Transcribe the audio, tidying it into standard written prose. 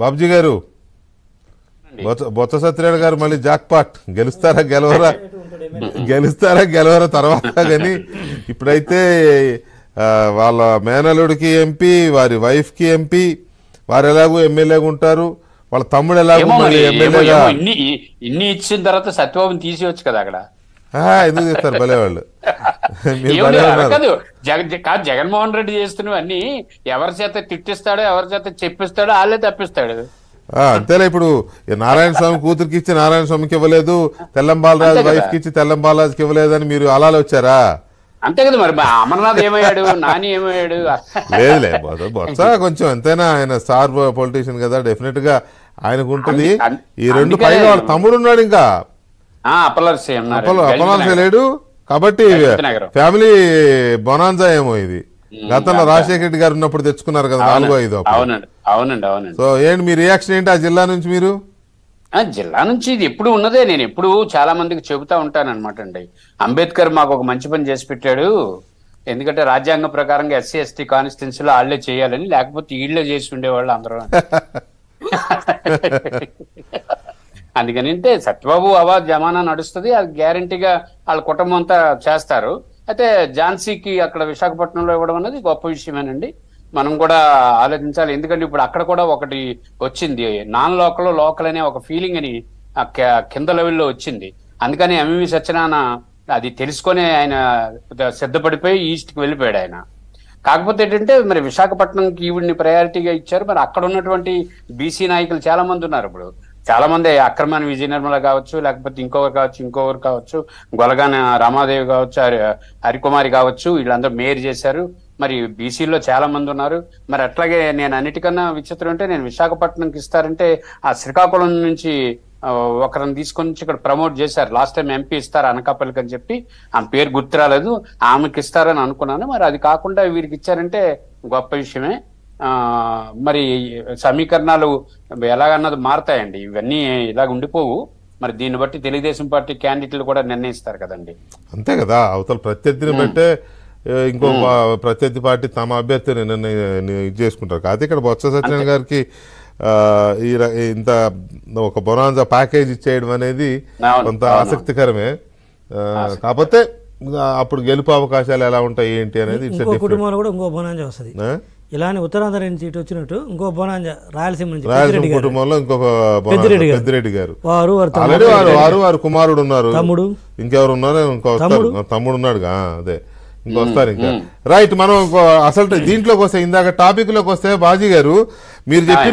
బాబుజీ గారు, బొత్స సత్యనారాయణ గారు మళ్ళీ జాక్పాట్ గెలుస్తారా గెలవరా తర్వాత కానీ ఇప్పుడైతే వాళ్ళ మేనలుడికి ఎంపీ, వారి వైఫ్ కి ఎంపీ, వారు ఎలాగో ఎమ్మెల్యేగా ఉంటారు, వాళ్ళ తమ్ముడు ఎలాగో ఎమ్మెల్యేగా. ఇన్ని ఇచ్చిన తర్వాత సత్యబాబుని తీసేయచ్చు కదా అక్కడ. ఎందుకు చేస్తారు భలే వాళ్ళు. కాదు, జగన్మోహన్ రెడ్డి చేస్తున్నవి అన్ని ఎవరి చేత తిట్టిస్తాడో ఎవరి చేత చెప్పిస్తాడో వాళ్ళే తప్పిస్తాడు. అంతేలే. ఇప్పుడు నారాయణ స్వామి కూతురికి ఇచ్చి నారాయణ స్వామికి ఇవ్వలేదు, తెల్లం బాలరాజు వైఫ్ కి ఇచ్చి తెల్లం బాలరాజుకి ఇవ్వలేదు అని మీరు అలాలో వచ్చారా? అంతే కదా. మరి అమర్నాథ్ ఏమయ్యాడు, నాని ఏమయ్యాడు? లేదులే, బొత్స కొంచెం ఎంతైనా ఆయన స్టార్ పొలిటీషియన్ కదా, డెఫినెట్ గా ఆయనకు ఉంటుంది. ఈ రెండు పైగా వాళ్ళ తమ్ముడు ఉన్నాడు, ఇంకా అప్పలర్సే లేడు. కాబట్టి ఫ్యామిలీ బొనాన్సా ఏమో ఇది. గతంలో రాజశేఖర రెడ్డి గారు ఉన్నప్పుడు తెచ్చుకున్నారు కదా 4-5. అవునండి. సో ఏంటి మీ రియాక్షన్ ఏంటి ఆ జిల్లా నుంచి? మీరు జిల్లా నుంచి ఇది ఎప్పుడు ఉన్నదే. నేను ఎప్పుడు చాలా మందికి చెబుతా ఉంటాను అనమాట అండి. అంబేద్కర్ మాకు ఒక మంచి పని చేసి పెట్టాడు, ఎందుకంటే రాజ్యాంగం ప్రకారంగా ఎస్సీ ఎస్టీ కాన్స్టిట్యున్సీలో వాళ్ళే చేయాలని, లేకపోతే వీళ్ళే చేసి ఉండేవాళ్ళు అందరూ. అందుకని అంటే సత్యబాబు అవాజ్ జమానా నడుస్తుంది, అది గ్యారంటీగా వాళ్ళ కుటుంబం అంతా చేస్తారు. అయితే ఝాన్సీకి అక్కడ విశాఖపట్నంలో ఇవ్వడం అనేది గొప్ప విషయమేనండి. మనం కూడా ఆలోచించాలి. ఎందుకంటే ఇప్పుడు అక్కడ కూడా ఒకటి వచ్చింది, నాన్ లోకల్ లోకల్ అనే ఒక ఫీలింగ్ అని కింద లెవెల్లో వచ్చింది. అందుకని ఎంవి సత్యనారాయణ అది తెలుసుకొని ఆయన సిద్ధపడిపోయి ఈస్ట్కి వెళ్ళిపోయాడు ఆయన. కాకపోతే ఏంటంటే మరి విశాఖపట్నంకి ఈవిడిని ప్రయారిటీగా ఇచ్చారు. మరి అక్కడ ఉన్నటువంటి బీసీ నాయకులు చాలా మంది ఉన్నారు. ఇప్పుడు చాలా మంది అక్రమాని విజయ నిర్మల కావచ్చు, లేకపోతే ఇంకొకరు కావచ్చు, గొలగాన రామాదేవి కావచ్చు, హరికుమారి కావచ్చు, వీళ్ళందరూ మేయర్ చేశారు. మరి బీసీలో చాలా మంది ఉన్నారు. మరి అట్లాగే నేను అన్నిటికన్నా విచిత్రం అంటే, నేను విశాఖపట్నంకి ఇస్తారంటే ఆ శ్రీకాకుళం నుంచి ఒకరిని తీసుకొని ఇక్కడ ప్రమోట్ చేశారు. లాస్ట్ టైం ఎంపీ ఇస్తారు అనకాపల్లికి అని చెప్పి, ఆమె పేరు గుర్తు రాలేదు, ఆమెకి ఇస్తారని అనుకున్నాను. మరి అది కాకుండా వీరికి ఇచ్చారంటే గొప్ప విషయమే. మరి సమీకరణాలు ఎలాగన్నది మారుతాయండి, ఇవన్నీ ఇలాగ ఉండిపోవు. మరి దీన్ని బట్టి తెలుగుదేశం పార్టీ క్యాండిడేట్లు కూడా నిర్ణయిస్తారు కదండి. అంతే కదా, అవతల ప్రత్యర్థిని బట్టే ఇంకో ప్రత్యర్థి పార్టీ తమ అభ్యర్థిని ఇది చేసుకుంటారు. కాదు ఇక్కడ బొత్స సత్యనారాయణ గారికి ఇంత ఒక బొనాన్సా ప్యాకేజ్ ఇచ్చేయడం అనేది కొంత ఆసక్తికరమే. కాకపోతే అప్పుడు గెలుపు అవకాశాలు ఎలా ఉంటాయి ఏంటి అనేది కుటుంబంలో కూడా ఇంకో బొనాన్సా వస్తుంది. ఇలానే ఉత్తరాంధ్ర నుంచి ఇటు వచ్చినట్టు ఇంకో బొనాన్సా రాయలసీమ నుంచి కుటుంబంలో ఇంకొక పెద్దిరెడ్డి గారు, వారు కుమారుడు ఉన్నారు, తమ్ముడు ఇంకెవరు ఉన్నారు, తమ్ముడు ఉన్నాడుగా, అదే ఇంకొస్తారు ఇంకా. రైట్, మనం అసలు దీంట్లోకి వస్తే, ఇందాక టాపిక్ లోకి వస్తే బాజీ గారు మీరు చెప్పిన